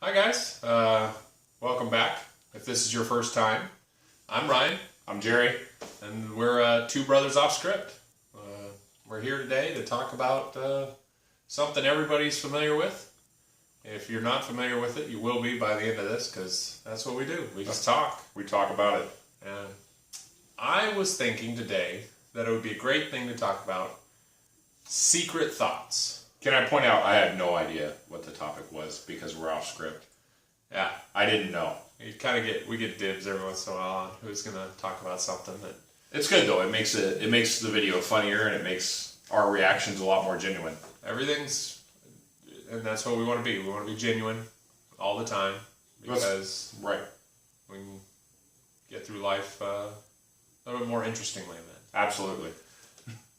Hi guys, welcome back. If this is your first time, I'm Ryan. I'm Jerry. And we're two brothers off script. We're here today to talk about something everybody's familiar with. If you're not familiar with it, you will be by the end of this, because that's what we do. We just talk. We talk about it. And I was thinking today that it would be a great thing to talk about secret thoughts. Can I point out, I had no idea what the topic was because we're off script. Yeah. I didn't know. We get dibs every once in a while on who's going to talk about something that... It's good though. It makes the video funnier and it makes our reactions a lot more genuine. Everything's... And that's what we want to be. We want to be genuine all the time because right. we can get through life a little bit more interestingly than that. Absolutely.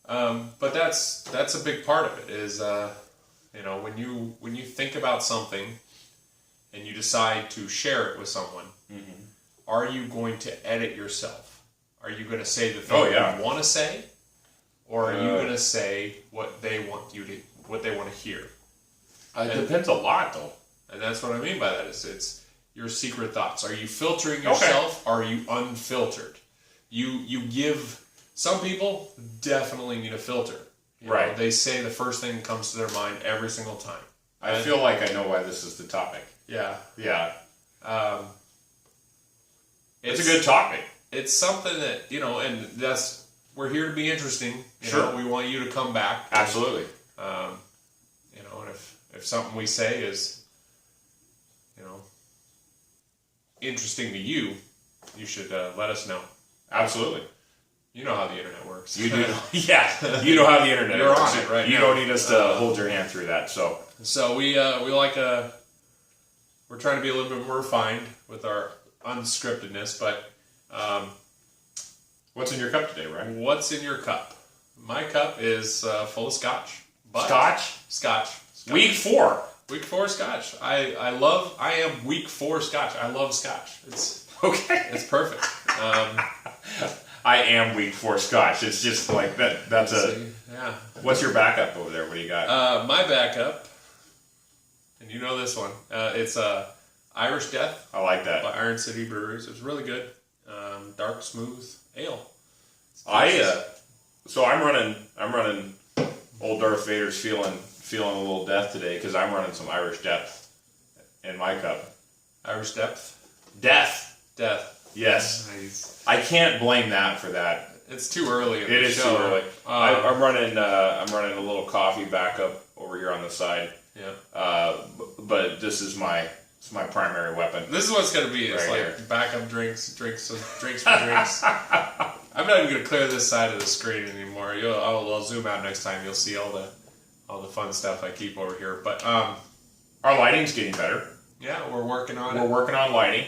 But that's a big part of it is, when you think about something and you decide to share it with someone, are you going to edit yourself? Are you going to say the thing you want to say, or are you going to say what they want to hear? It depends a lot though. And that's what I mean by that is it's your secret thoughts. Are you filtering yourself? Or are you unfiltered? You give... Some people definitely need a filter. Right. They say the first thing that comes to their mind every single time. I feel like I know why this is the topic. Yeah. Yeah. It's a good topic. It's something that, and we're here to be interesting. Sure. We want you to come back. Absolutely. And if something we say is, interesting to you, you should let us know. Absolutely. You know how the internet works. You do. Yeah, you know how the internet You're works. on it right You now. don't need us to hold your hand through that. So we we're trying to be a little bit more refined with our unscriptedness, but what's in your cup today, Ryan? What's in your cup? My cup is full of scotch. Scotch. Week 4. Week 4 scotch. I am week 4 scotch. I love scotch. It's okay. It's perfect. I am week 4 scotch. It's just like that. That's yeah. What's your backup over there? What do you got? My backup, and you know this one. It's Irish Death. I like that by Iron City Breweries. It's really good. Dark, smooth ale. So I'm running. Old Darth Vader's feeling a little death today because I'm running some Irish Depth in my cup. Irish Depth. Death. Yes. Nice. I can't blame that for that. It's too early. It is too early. I'm running a little coffee backup over here on the side. Yeah. But this is my primary weapon. This is what it's gonna be. It's right like here. Backup drinks for drinks. I'm not even gonna clear this side of the screen anymore. I'll zoom out next time. You'll see all the fun stuff I keep over here. But our lighting's getting better. Yeah, we're working on it. We're working on lighting.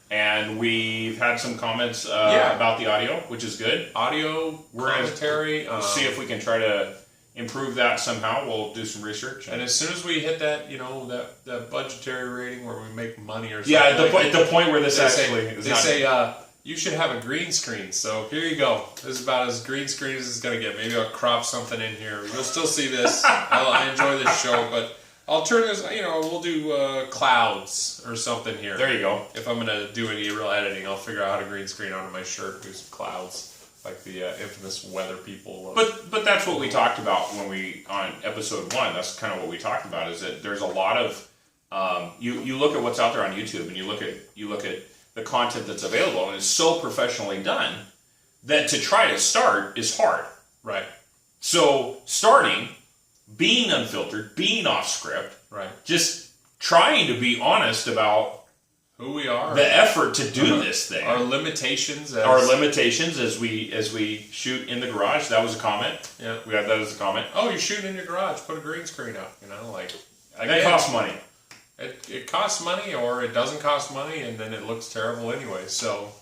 And we've had some comments about the audio, which is good. Audio, commentary. We'll see if we can try to improve that somehow. We'll do some research. And as soon as we hit that, that budgetary rating where we make money or something. Yeah, at the point where this actually they say you should have a green screen. So here you go. This is about as green screen as it's going to get. Maybe I'll crop something in here. You'll still see this. I enjoy this show, but I'll turn this, we'll do clouds or something here. There you go. If I'm going to do any real editing, I'll figure out how to green screen onto my shirt, do some clouds, like the infamous weather people. But that's what we talked about on episode 1. That's kind of what we talked about, is that there's a lot of, you look at what's out there on YouTube and you look at the content that's available, and it's so professionally done that to try to start is hard. Right. So starting... being unfiltered, being off script, right? Just trying to be honest about who we are, the effort to do this thing, our limitations as we shoot in the garage. That was a comment. Yeah, we got that as a comment. Oh, you're shooting in your garage? Put a green screen up. That costs money. It costs money, or it doesn't cost money, and then it looks terrible anyway. So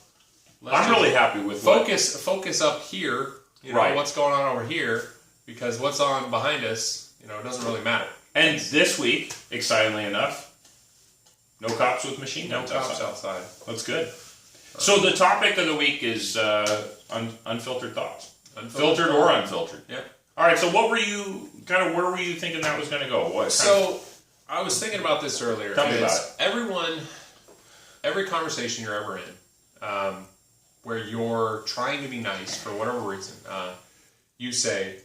I'm really happy with focus up here. Right. What's going on over here. Because what's on behind us, it doesn't really matter. And this week, excitingly enough, no cops with machine guns outside. That's good. So the topic of the week is unfiltered thoughts. Filtered or unfiltered. Yeah. All right, so where were you thinking that was going to go? I was thinking about this earlier. Tell me about it. Every conversation you're ever in, where you're trying to be nice for whatever reason, you say,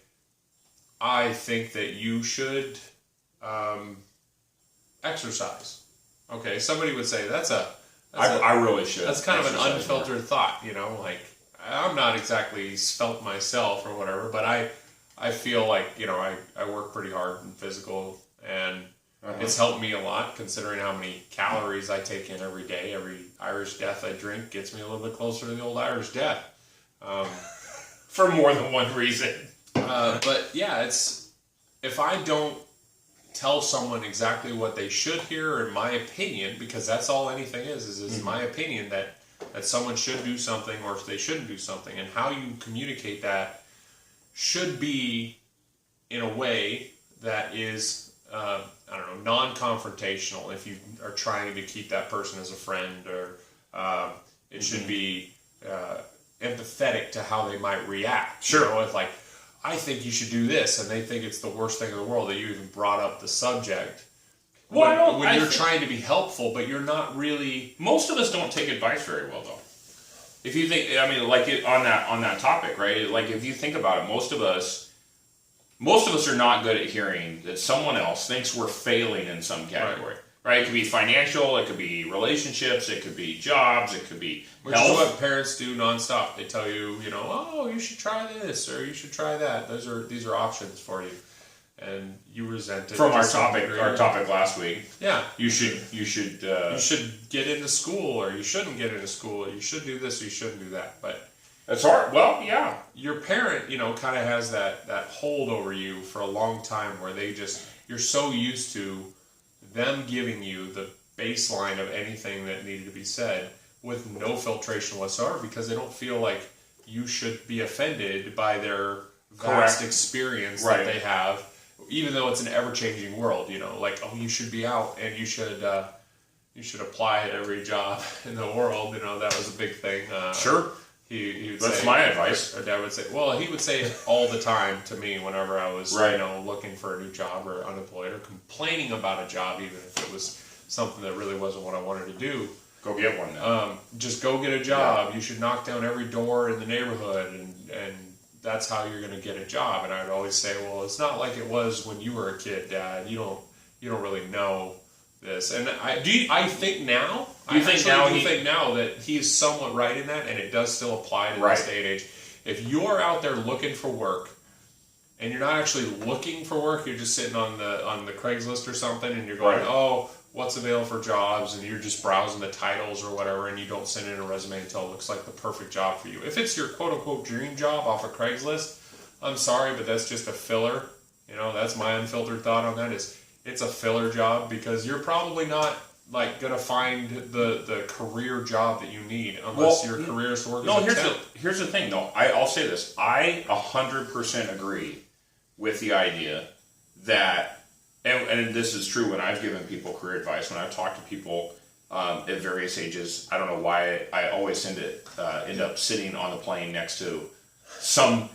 I think that you should exercise. Okay, somebody would say, I really should. That's kind of an exercise unfiltered more. thought, like, I'm not exactly svelte myself or whatever, but I feel like, I work pretty hard in physical, and it's helped me a lot considering how many calories I take in every day. Every Irish Death I drink gets me a little bit closer to the old Irish Death. For more than one reason. But yeah, if I don't tell someone exactly what they should hear, or in my opinion, because that's all anything is my opinion that someone should do something or they shouldn't do something, and how you communicate that should be in a way that is non-confrontational. If you are trying to keep that person as a friend, or it should be empathetic to how they might react. Sure. If like, I think you should do this, and they think it's the worst thing in the world that you even brought up the subject. Well, when you're trying to be helpful, but you're not really. Most of us don't take advice very well, though. If you think, on that topic, right? Like, if you think about it, most of us are not good at hearing that someone else thinks we're failing in some category. Right? It could be financial, it could be relationships, it could be jobs, it could be Which health. is what parents do nonstop. They tell you, oh, you should try this or you should try that. These are options for you, and you resent it. From our topic last week. Yeah, you should get into school, or you shouldn't get into school, or you should do this or you shouldn't do that. But that's hard. Well, yeah. Your parent, kind of has that hold over you for a long time, where you're so used to them giving you the baseline of anything that needed to be said with no filtration whatsoever, because they don't feel like you should be offended by their vast experience that they have, even though it's an ever-changing world. Like, oh, you should be out and you should apply at every job in the world. That was a big thing. Sure. He would That's say, my advice. Or Dad would say, well, he would say it all the time to me whenever I was, looking for a new job or unemployed or complaining about a job, even if it was something that really wasn't what I wanted to do. Go get one then. Just go get a job. Yeah. You should knock down every door in the neighborhood, and that's how you're going to get a job. And I'd always say, well, it's not like it was when you were a kid, Dad. You don't really know this. And I think now that he's somewhat right in that, and it does still apply to this day and age. If you're out there looking for work, and you're not actually looking for work, you're just sitting on the Craigslist or something, and you're going, oh, what's available for jobs, and you're just browsing the titles or whatever, and you don't send in a resume until it looks like the perfect job for you. If it's your quote-unquote dream job off of Craigslist, I'm sorry, but that's just a filler. That's my unfiltered thought on that is, it's a filler job, because you're probably not going to find the career job that you need unless your career is to work as a temp. Here's the thing, though. I'll say this. I 100% agree with the idea that, and this is true when I've given people career advice, when I've talked to people at various ages. I don't know why I always end up sitting on the plane next to some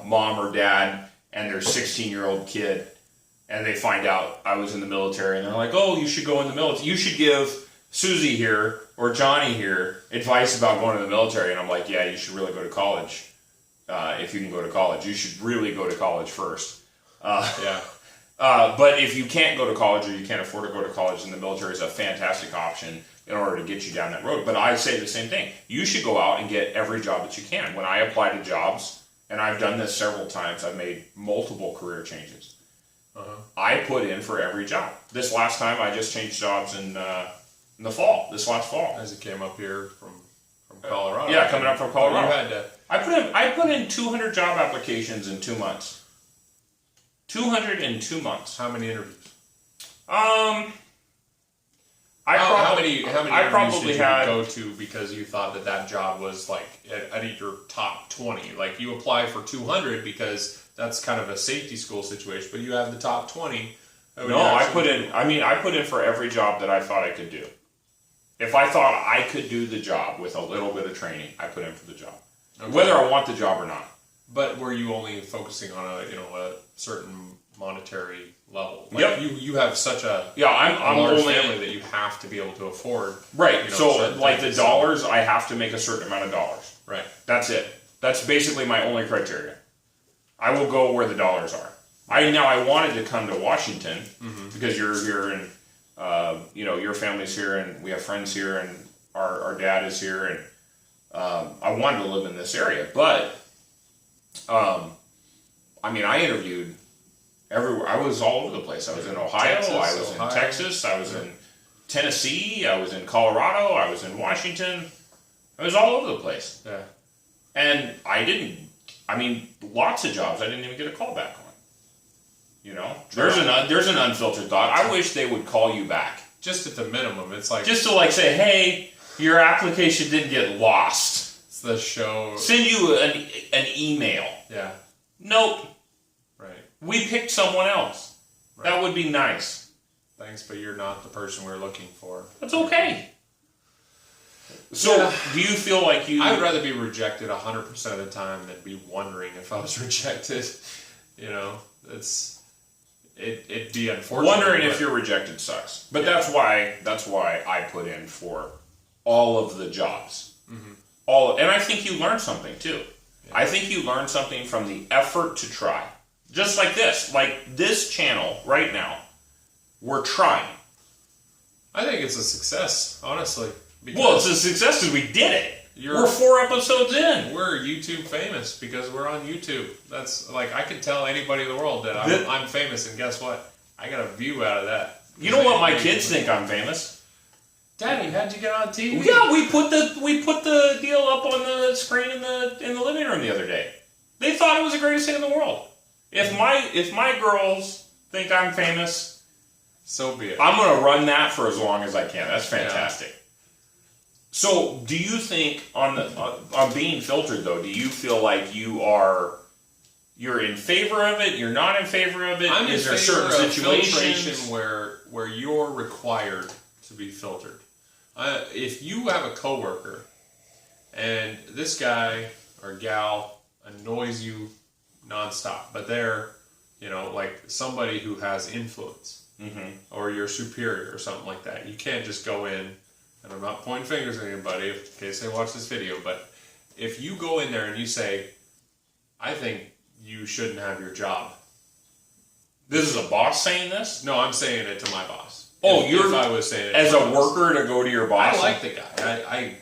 mom or dad and their 16-year-old kid, and they find out I was in the military, and they're like, oh, you should go in the military. You should give Susie here or Johnny here advice about going to the military. And I'm like, yeah, you should really go to college. If you can go to college, you should really go to college first. But if you can't go to college, or you can't afford to go to college, then the military is a fantastic option in order to get you down that road. But I say the same thing. You should go out and get every job that you can. When I apply to jobs, and I've done this several times, I've made multiple career changes. I put in for every job. This last time, I just changed jobs in the fall. This last fall, as it came up here from Colorado. Yeah, coming up from Colorado. You had to. I put in 200 job applications in 2 months. 200 in 2 months. How many interviews? How many interviews did you go to because you thought that job was like at your top 20? Like, you apply for 200 because that's kind of a safety school situation, but you have the top 20. No, I put in for every job that I thought I could do. If I thought I could do the job with a little bit of training, I put in for the job. Okay. Whether I want the job or not. But were you only focusing on a certain monetary level. Yep. You have such a I'm large only family that you have to be able to afford. Right. So certain like the things. dollars, I have to make a certain amount of dollars. Right. That's it. That's basically my only criteria. I will go where the dollars are. I wanted to come to Washington because you're here and your family's here and we have friends here and our dad is here and I wanted to live in this area, but I interviewed everywhere. I was all over the place. I was in Ohio. I was in Texas. I was in Tennessee. I was in Colorado. I was in Washington. I was all over the place. Yeah. And lots of jobs I didn't even get a call back on. There's an unfiltered thought. I wish they would call you back. Just at the minimum, it's like just to say, hey, your application didn't get lost. It's the show. Send you an email. Yeah. Nope. Right. We picked someone else. Right. That would be nice. Thanks, but you're not the person we're looking for. That's okay. So, do you feel like you... I would rather be rejected 100% of the time than be wondering if I was rejected. It'd be unfortunate. Wondering if you're rejected sucks. But that's why I put in for all of the jobs. Mm-hmm. And I think you learned something, too. Yeah. I think you learned something from the effort to try. Just like this. Like this channel right now, we're trying. I think it's a success, honestly. Well, it's a success because we did it. We're 4 episodes in. We're YouTube famous because we're on YouTube. That's like I could tell anybody in the world that I'm famous, and guess what? I got a view out of that. You know what my kids think I'm famous? Daddy, how'd you get on TV? Yeah, we put the deal up on the screen in the living room the other day. They thought it was the greatest thing in the world. If my girls think I'm famous, so be it. I'm gonna run that for as long as I can. That's fantastic. Yeah. So, do you think on being filtered though? Do you feel like you're in favor of it? You're not in favor of it? I'm Is in there favor certain of situations filtration where you're required to be filtered? If you have a coworker and this guy or gal annoys you nonstop, but they're like somebody who has influence, or your superior or something like that, you can't just go in. And I'm not pointing fingers at anybody in case they watch this video, but if you go in there and you say, I think you shouldn't have your job. This is a boss saying this? No, I'm saying it to my boss. If I was saying it as a worker to go to your boss? I like the guy.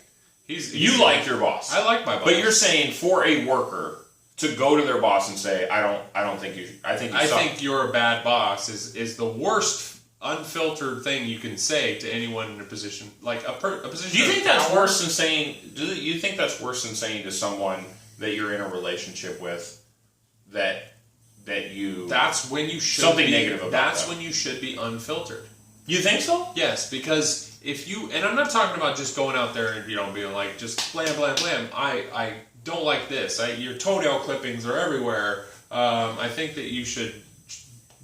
You like your boss. I like my boss. But you're saying for a worker to go to their boss and say, I don't think you I think you suck. think you're a bad boss is the worst unfiltered thing you can say to anyone in a position like a position. Do you think that's worse than saying? Do you think that's worse than saying to someone that you're in a relationship with that you? That's when you should something be, negative about That's that. when you should be unfiltered. You think so? Yes, because if you and I'm not talking about just going out there and being like just blam blam blam. I don't like this. Your toenail clippings are everywhere. I think that you should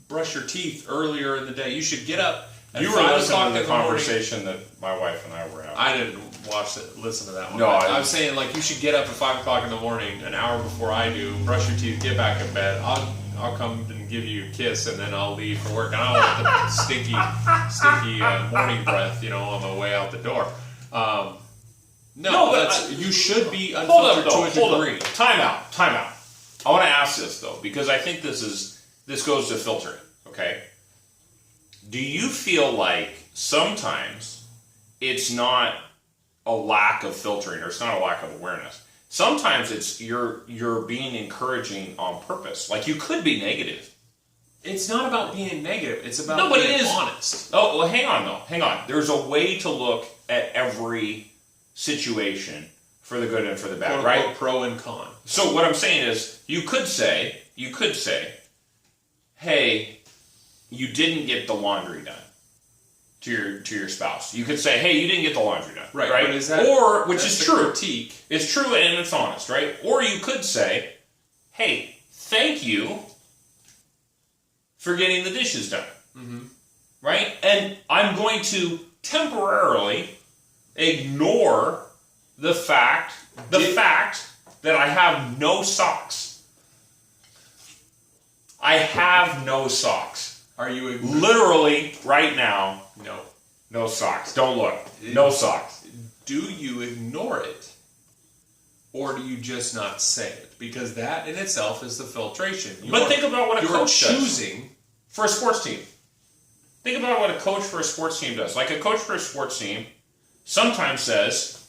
brush your teeth earlier in the day. You should get up at 5 o'clock in the conversation that my wife and I were having. I didn't listen to that one. No, I was saying like you should get up at 5 o'clock in the morning, an hour before I do, brush your teeth, get back in bed. I'll come and give you a kiss, and then I'll leave for work. And I don't want the stinky morning breath, on my way out the door. You should be unfiltered to a degree. Time out. I want to ask this though, because I think this goes to filtering, okay? Do you feel like sometimes it's not a lack of filtering or it's not a lack of awareness? Sometimes it's you're being encouraging on purpose. Like you could be negative. It's not about being negative. It's about being honest. Oh, well, hang on. There's a way to look at every situation for the good and for the bad, Quote, right? unquote, pro and con. So what I'm saying is, you could say, hey, you didn't get the laundry done to your spouse. You could say, hey, you didn't get the laundry done, right? But is that, or which is true, critique. It's true and it's honest, right? Or you could say, hey, thank you for getting the dishes done, right? And I'm going to temporarily ignore the fact that I have no socks. I have no socks. Are you literally right now? No. No socks. Don't look. No socks. Do you ignore it, or do you just not say it? Because that in itself is the filtration. But think about what a coach does choosing for a sports team. Think about what a coach for a sports team does. Like a coach for a sports team sometimes says,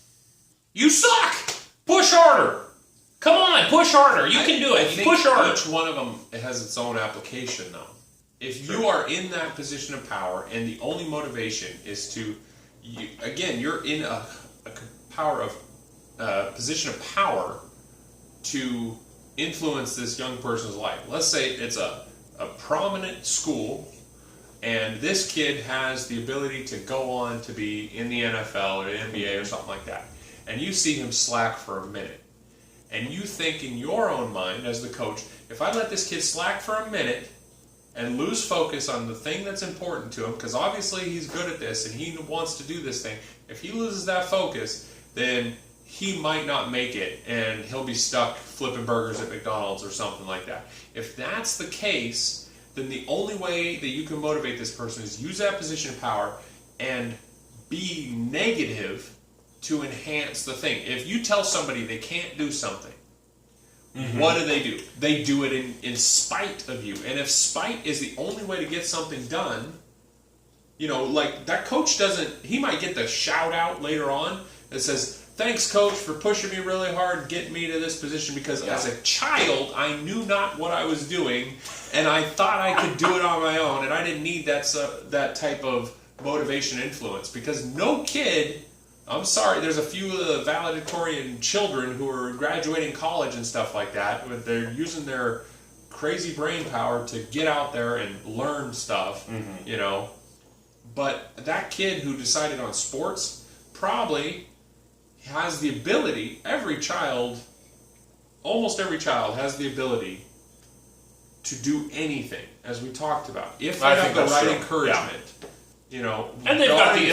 "You suck. Push harder. Come on, push harder. You can do it. I think push harder." Each one of them has its own application, though. If you are in that position of power, and the only motivation is to, you're in a position of power to influence this young person's life. Let's say it's a prominent school, and this kid has the ability to go on to be in the NFL or the NBA or something like that, and you see him slack for a minute, and you think in your own mind as the coach, if I let this kid slack for a minute and lose focus on the thing that's important to him, because obviously he's good at this and he wants to do this thing, if he loses that focus, then he might not make it and he'll be stuck flipping burgers at McDonald's or something like that. If that's the case, then the only way that you can motivate this person is use that position of power and be negative to enhance the thing. If you tell somebody they can't do something, what do? They do it in spite of you. And if spite is the only way to get something done, like that coach he might get the shout out later on that says, "Thanks, coach, for pushing me really hard, getting me to this position, because as a child, I knew not what I was doing, and I thought I could do it on my own, and I didn't need that type of motivation influence." Because no kid, I'm sorry, there's a few of the valedictorian children who are graduating college and stuff like that, but they're using their crazy brain power to get out there and learn stuff, But that kid who decided on sports probably has the ability, almost every child has the ability to do anything, as we talked about. If they have the right encouragement, and they've got the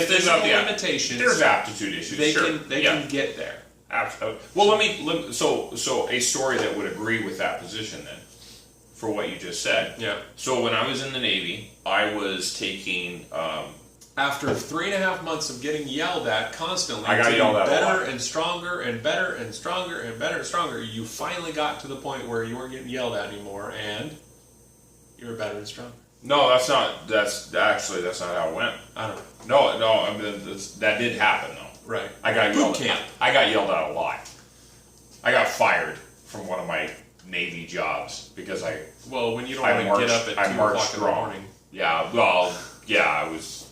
limitations, there's aptitude issues. They can get there. Absolutely. Well, so a story that would agree with that position then, for what you just said. Yeah. So when I was in the Navy, I was taking. After 3.5 months of getting yelled at constantly, I got yelled at better and stronger and better and stronger and better and stronger, you finally got to the point where you weren't getting yelled at anymore, and you were better and stronger. No, that's not how it went. I don't know. No, I mean, that did happen though. Right. I got Boot camp. I got yelled at a lot. I got fired from one of my Navy jobs because when you don't want to get up at 2 o'clock in the morning. Yeah. Well. Yeah. I was.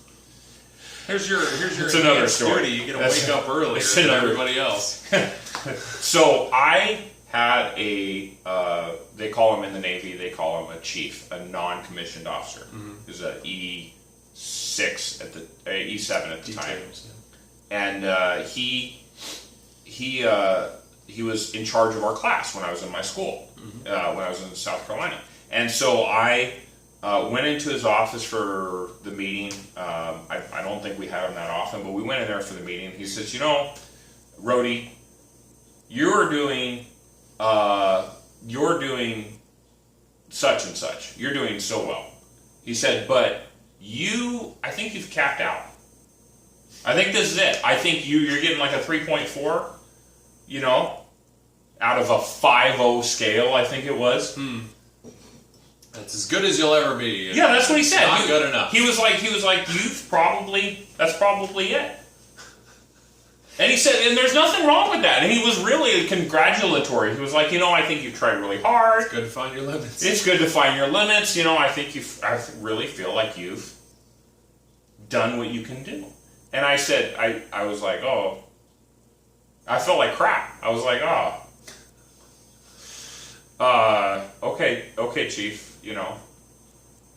Here's your it's another story. Duty. You get to wake up earlier than everybody else. So I had they call him in the Navy, they call him a chief, a non-commissioned officer. Who's a E6 E7 at the time. And he was in charge of our class when I was in my school, when I was in South Carolina. And so I went into his office for the meeting. I don't think we had him that often, but we went in there for the meeting. He says, Rhodey, you're doing such and such. You're doing so well. He said, but I think you've capped out. I think this is it. I think you're getting like a 3.4, out of a 5.0 scale, I think it was. That's as good as you'll ever be. Yeah, that's what he said. Not good enough. He was like, that's probably it. And he said, and there's nothing wrong with that. And he was really congratulatory. He was like, I think you tried really hard. It's good to find your limits. It's good to find your limits. I really feel like you've done what you can do. And I said, I was like, oh, I felt like crap. I was like, okay, chief,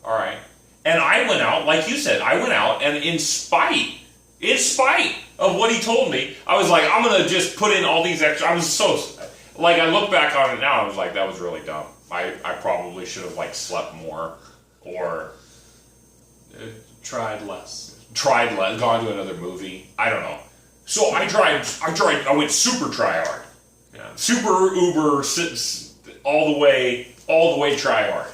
all right. And I went out, like you said, and in spite of what he told me, I was like, I'm going to just put in all these extra. I was so, I look back on it now, I was like, that was really dumb. I probably should have, slept more or tried less, gone to another movie. I don't know. So I went super try hard. Yeah. Super uber, all the way try hard.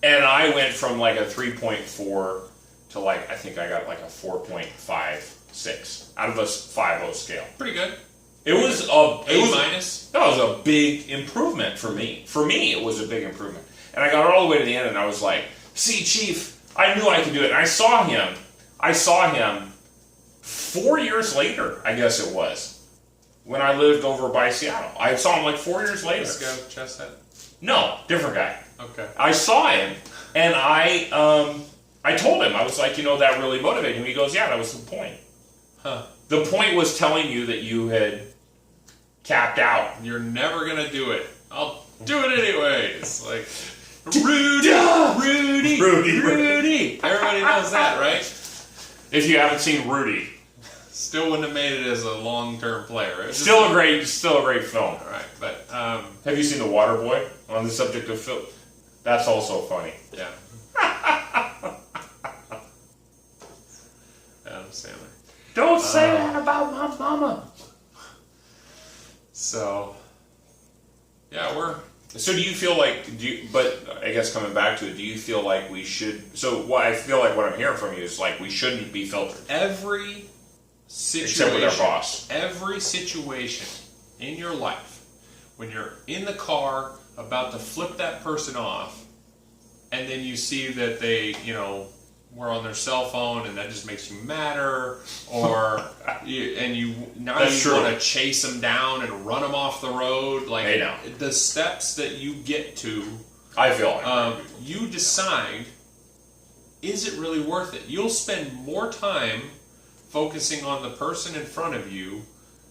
And I went from like a 3.4 to like, I think I got like a 4.56 out of a 5.0 scale. Pretty good. It was a minus. That was a big improvement for me. For me, it was a big improvement. And I got all the way to the end, and I was like, "See, Chief, I knew I could do it." And I saw him 4 years later, I guess it was, when I lived over by Seattle. I saw him like 4 years later. This guy with chest head? No, different guy. Okay. I saw him, and I told him, I was like, that really motivated me. He goes, "Yeah, that was the point. Huh. The point was telling you that you had capped out. You're never gonna do it. I'll do it anyways." Like, Rudy. Everybody knows that, right? If you haven't seen Rudy, Still wouldn't have made it as a long-term player. It was still a great film. all right, but Have you seen The Waterboy? On the subject of film, that's also funny. yeah. Adam Sandler. Don't say that about my mama. So, yeah, So do you feel like, but I guess coming back to it, do you feel like we should, so what I feel like what I'm hearing from you is like we shouldn't be filtered. every situation, Except with our boss. every situation in your life, when you're in the car about to flip that person off, and then you see that they, were on their cell phone, and that just makes you madder, or you want to chase them down and run them off the road. Like, Hey, now. the steps that you get to, I feel like you decide, is it really worth it? You'll spend more time focusing on the person in front of you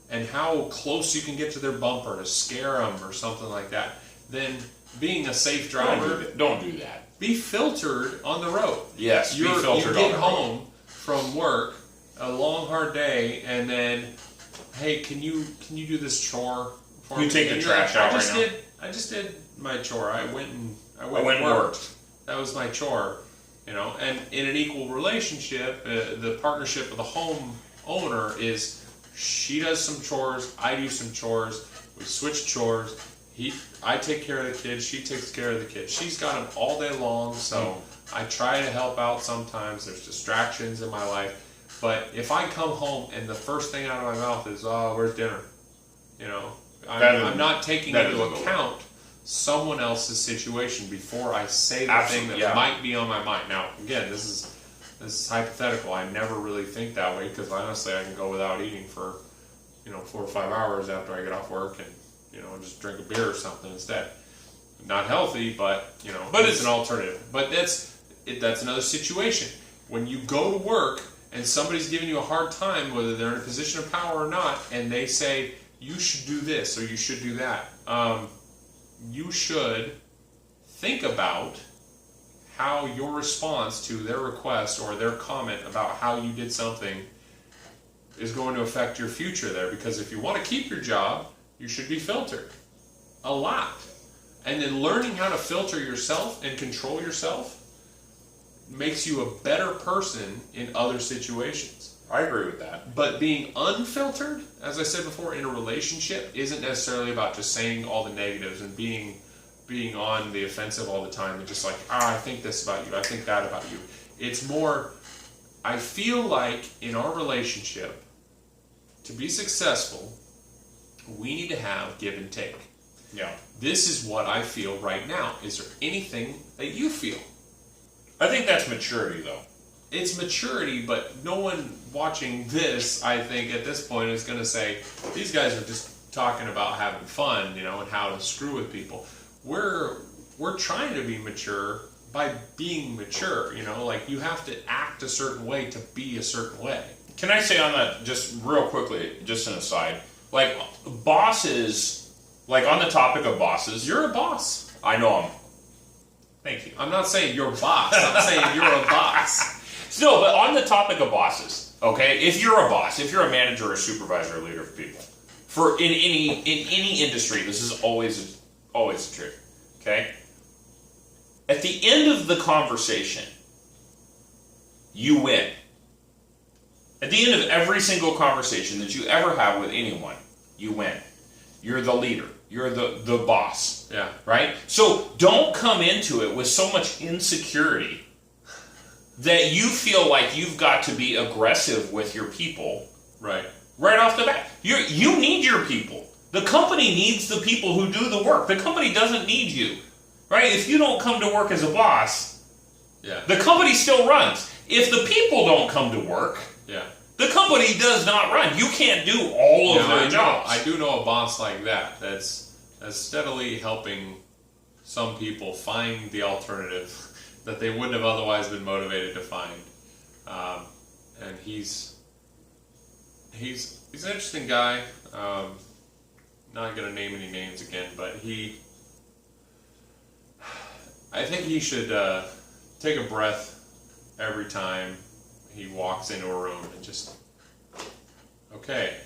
and how close you can get to their bumper to scare them or something like that than being a safe driver. Don't do that. Be filtered on the road. Yes, be filtered on the road. You get home from work, a long hard day, and then, hey, can you do this chore for me? You take the trash out right now. I just did my chore. I went and worked. That was my chore, And in an equal relationship, the partnership of the home owner is she does some chores, I do some chores, we switch chores. I take care of the kids, she takes care of the kids. She's got them all day long, so I try to help out sometimes. There's distractions in my life. But if I come home and the first thing out of my mouth is, "Oh, where's dinner?" I'm not taking into account someone else's situation before I say the thing that might be on my mind. Now, again, this is hypothetical. I never really think that way because honestly, I can go without eating for 4 or 5 hours after I get off work and just drink a beer or something instead. Not healthy, but but it's an alternative. But that's another situation. When you go to work and somebody's giving you a hard time, whether they're in a position of power or not, and they say you should do this or you should do that, you should think about how your response to their request or their comment about how you did something is going to affect your future there. Because if you want to keep your job, you should be filtered a lot. And then learning how to filter yourself and control yourself makes you a better person in other situations. I agree with that. But being unfiltered, as I said before, in a relationship isn't necessarily about just saying all the negatives and being on the offensive all the time and just like, I think this about you, I think that about you. It's more, I feel like in our relationship, to be successful, we need to have give and take. Yeah. This is what I feel right now. Is there anything that you feel? I think that's maturity, though. It's maturity, but no one watching this, I think, at this point is going to say, these guys are just talking about having fun, and how to screw with people. We're trying to be mature by being mature, like you have to act a certain way to be a certain way. Can I say on that, just real quickly, just an aside, like bosses, like on the topic of bosses. You're a boss. I know them. Thank you. I'm not saying you're a boss. I'm saying you're a boss. No, but on the topic of bosses, okay, if you're a boss, if you're a manager or a supervisor or leader of people, in any industry, this is always the truth, okay? At the end of the conversation, you win. At the end of every single conversation that you ever have with anyone, you win. You're the leader. You're the boss. Yeah. Right? So don't come into it with so much insecurity that you feel like you've got to be aggressive with your people. Right. Right off the bat. You need your people. The company needs the people who do the work. The company doesn't need you. Right? If you don't come to work as a boss, the company still runs. If the people don't come to work, the company does not run. You can't do all of their jobs. I do know a boss like that that's steadily helping some people find the alternative that they wouldn't have otherwise been motivated to find. And he's an interesting guy. Not going to name any names again, but I think he should take a breath every time he walks into a room and just, okay,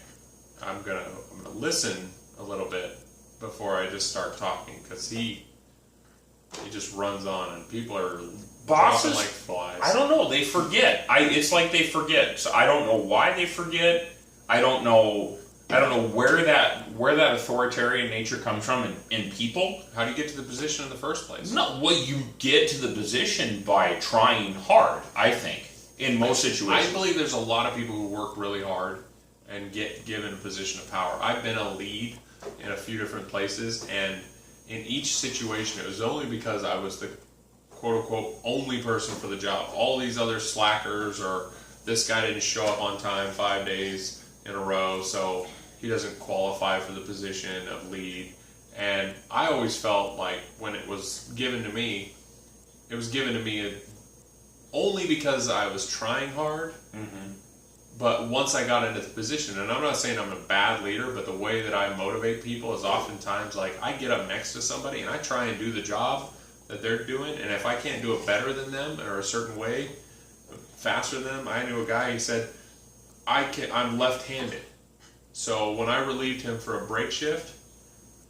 I'm gonna listen a little bit before I just start talking, because he just runs on and people are bosses dropping like flies. I don't know. They forget. It's like they forget. So I don't know why they forget. I don't know where that authoritarian nature comes from in people. How do you get to the position in the first place? No, well, you get to the position by trying hard, I think, in most situations. I believe there's a lot of people who work really hard and get given a position of power. I've been a lead in a few different places, and in each situation, it was only because I was the quote-unquote only person for the job. All these other slackers, or this guy didn't show up on time 5 days in a row, so he doesn't qualify for the position of lead. And I always felt like when it was given to me, it was given to me only because I was trying hard. Mm-hmm. But once I got into the position, and I'm not saying I'm a bad leader, but the way that I motivate people is oftentimes like I get up next to somebody and I try and do the job that they're doing, and if I can't do it better than them or a certain way, faster than them. I knew a guy, he said, I'm left-handed. So when I relieved him for a break shift,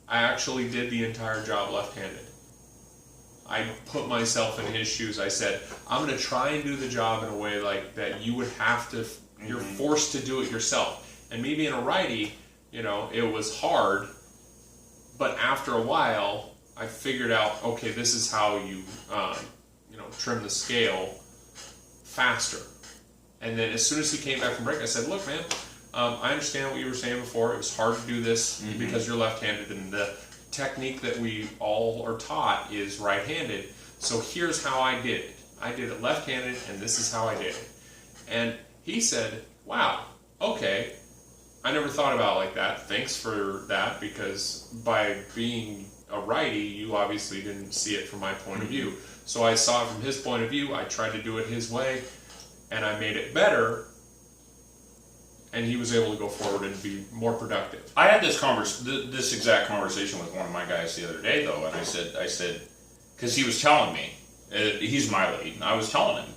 I actually did the entire job left-handed. I put myself in his shoes. I said, I'm going to try and do the job in a way like that you would have to, you're forced to do it yourself. And me being a righty, it was hard, but after a while, I figured out, okay, this is how you, trim the scale faster. And then as soon as he came back from break, I said, look, man, I understand what you were saying before. It was hard to do this because you're left-handed, and the technique that we all are taught is right-handed. So here's how I did it. I did it left-handed, and this is how I did it. And he said, wow, okay, I never thought about it like that. Thanks for that, because by being a righty, you obviously didn't see it from my point of view. So I saw it from his point of view. I tried to do it his way, and I made it better, and he was able to go forward and be more productive. I had this exact conversation with one of my guys the other day, though, and I said, because he was telling me, he's my lead, and I was telling him,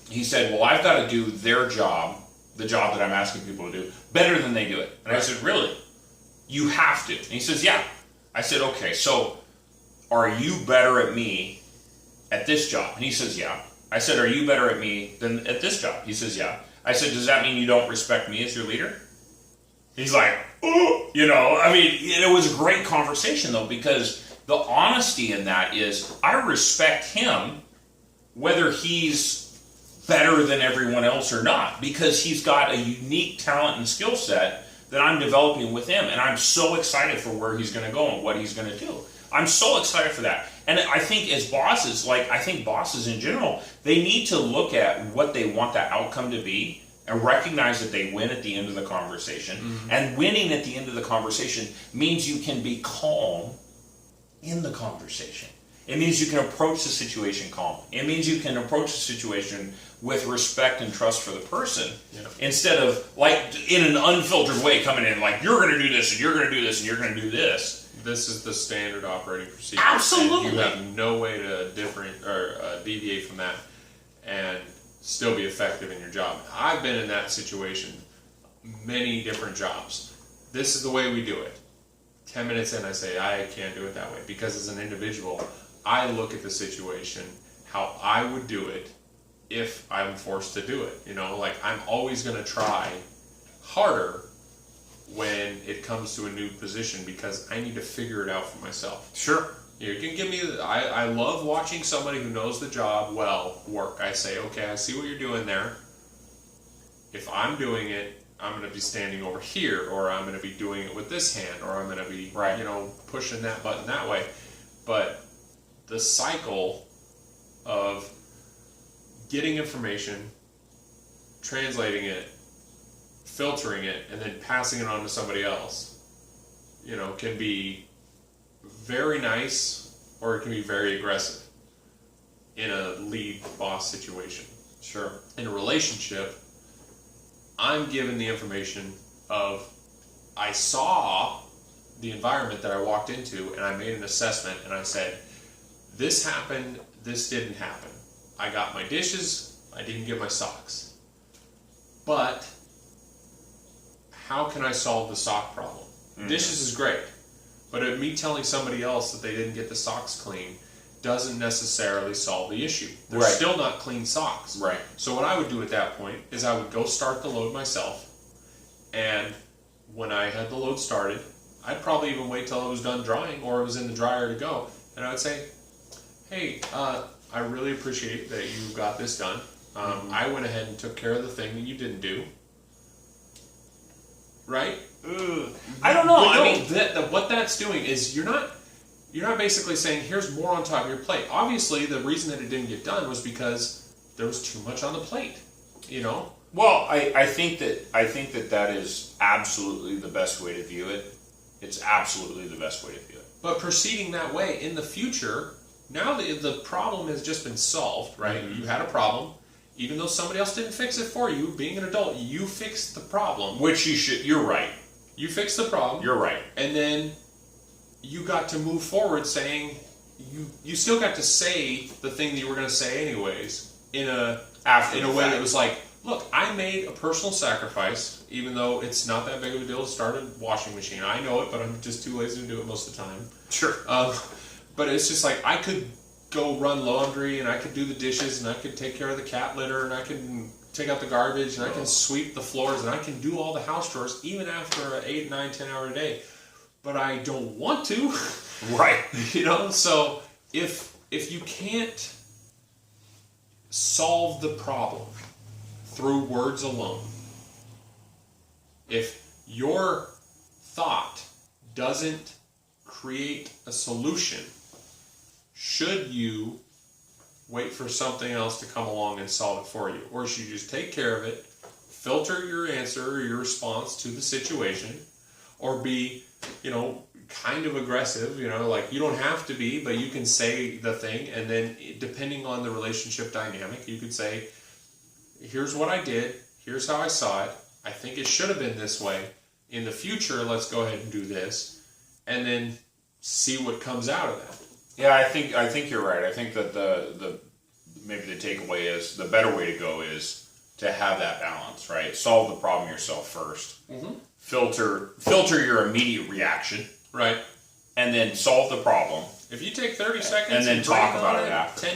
he said, well, I've got to do their job, the job that I'm asking people to do, better than they do it. And I said, really? You have to. And he says, yeah. I said, okay, so are you better at me at this job? And he says, yeah. I said, are you better at me than at this job? He says, yeah. I said, does that mean you don't respect me as your leader? He's like, oh, it was a great conversation, though, because the honesty in that is I respect him whether he's better than everyone else or not, because he's got a unique talent and skill set that I'm developing with him, and I'm so excited for where he's going to go and what he's going to do. I'm so excited for that. And I think as bosses, I think bosses in general, they need to look at what they want that outcome to be and recognize that they win at the end of the conversation. Mm-hmm. And winning at the end of the conversation means you can be calm in the conversation. It means you can approach the situation calm. It means you can approach the situation with respect and trust for the person, instead of in an unfiltered way coming in you're going to do this and you're going to do this and you're going to do this. This is the standard operating procedure. Absolutely. And you have no way to deviate from that and still be effective in your job. I've been in that situation, many different jobs. This is the way we do it. 10 minutes in, I say, I can't do it that way, because as an individual, I look at the situation how I would do it if I'm forced to do it. I'm always going to try harder when it comes to a new position because I need to figure it out for myself. Sure. You can give me. I love watching somebody who knows the job well work. I say, okay, I see what you're doing there. If I'm doing it, I'm going to be standing over here, or I'm going to be doing it with this hand, or I'm going to be, pushing that button that way. But the cycle of getting information, translating it, filtering it, and then passing it on to somebody else, can be very nice, or it can be very aggressive in a lead boss situation. Sure. In a relationship, I'm given the information of, I saw the environment that I walked into and I made an assessment and I said, this happened, this didn't happen. I got my dishes, I didn't get my socks. But how can I solve the sock problem? Mm-hmm. Dishes is great, but me telling somebody else that they didn't get the socks clean doesn't necessarily solve the issue. They're still not clean socks. Right. So what I would do at that point is I would go start the load myself, and when I had the load started, I'd probably even wait till it was done drying or it was in the dryer to go, and I would say, hey, I really appreciate that you got this done. I went ahead and took care of the thing that you didn't do. Right? I don't know. I mean, what that's doing is you're not basically saying, here's more on top of your plate. Obviously, the reason that it didn't get done was because there was too much on the plate, Well, I think that is absolutely the best way to view it. It's absolutely the best way to view it. But proceeding that way in the future, now the problem has just been solved, right? Mm-hmm. You had a problem. Even though somebody else didn't fix it for you, being an adult, you fixed the problem. Which you should. You're right. You fixed the problem. You're right. And then you got to move forward saying, you still got to say the thing that you were going to say anyways in a way that was like, look, I made a personal sacrifice, even though it's not that big of a deal to start a washing machine. I know it, but I'm just too lazy to do it most of the time. Sure. But it's just like, I could go run laundry, and I could do the dishes, and I could take care of the cat litter, and I can take out the garbage, and I can sweep the floors, and I can do all the house chores, even after an 8, 9, 10 hour day. But I don't want to. Right. So if you can't solve the problem through words alone, if your thought doesn't create a solution, should you wait for something else to come along and solve it for you? Or should you just take care of it, filter your answer or your response to the situation, or be, kind of aggressive, like you don't have to be, but you can say the thing, and then depending on the relationship dynamic, you could say, here's what I did, here's how I saw it, I think it should have been this way. In the future, let's go ahead and do this, and then see what comes out of that. Yeah, I think you're right. I think that the maybe the takeaway is the better way to go is to have that balance, right? Solve the problem yourself first. Mm-hmm. Filter your immediate reaction, right, and then solve the problem. If you take 30 seconds and then talk about it after. 10